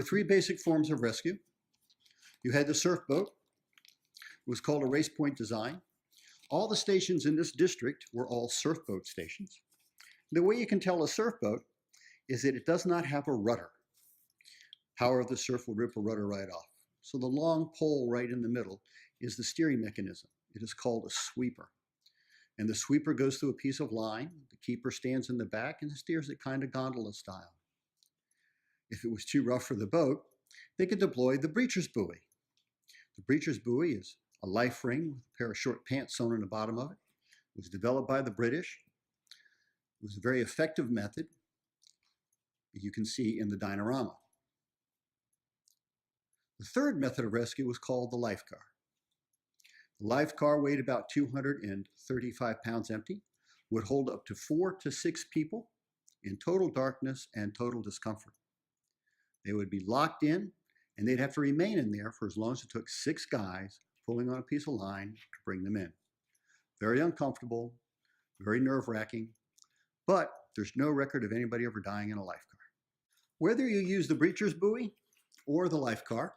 were three basic forms of rescue. You had the surf boat. It was called a race point design. All the stations in this district were all surf boat stations. The way you can tell a surf boat is that it does not have a rudder. Power of the surf will rip a rudder right off. So the long pole right in the middle is the steering mechanism. It is called a sweeper. And the sweeper goes through a piece of line. The keeper stands in the back and steers it kind of gondola style. If it was too rough for the boat, they could deploy the breacher's buoy. The breacher's buoy is a life ring with a pair of short pants sewn in the bottom of it. It was developed by the British. It was a very effective method, you can see in the diorama. The third method of rescue was called the life car. The life car weighed about 235 pounds empty, would hold up to 4 to 6 people in total darkness and total discomfort. They would be locked in, and they'd have to remain in there for as long as it took 6 guys pulling on a piece of line to bring them in. Very uncomfortable, very nerve-wracking, but there's no record of anybody ever dying in a life car. Whether you use the breacher's buoy or the life car,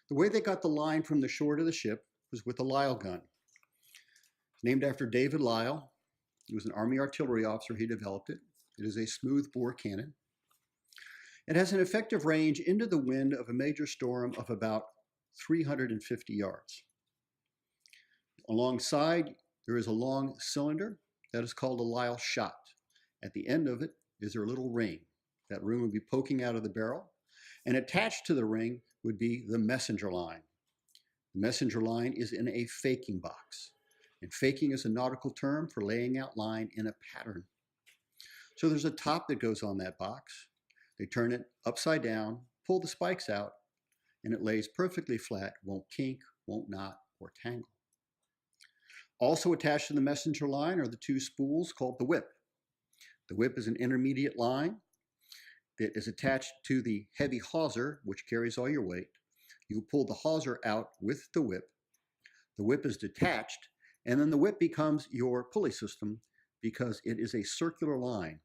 the way they got the line from the shore to the ship was with the Lyle gun. It's named after David Lyle. He was an Army artillery officer. He developed it. It is a smooth bore cannon. It has an effective range into the wind of a major storm of about 350 yards. Alongside, there is a long cylinder that is called a Lyle shot. At the end of it is there a little ring. That ring would be poking out of the barrel, and attached to the ring would be the messenger line. The messenger line is in a faking box, and faking is a nautical term for laying out line in a pattern. So there's a top that goes on that box. They turn it upside down, pull the spikes out, and it lays perfectly flat, won't kink, won't knot, or tangle. Also attached to the messenger line are the 2 spools called the whip. The whip is an intermediate line that is attached to the heavy hawser, which carries all your weight. You pull the hawser out with the whip. The whip is detached, and then the whip becomes your pulley system because it is a circular line.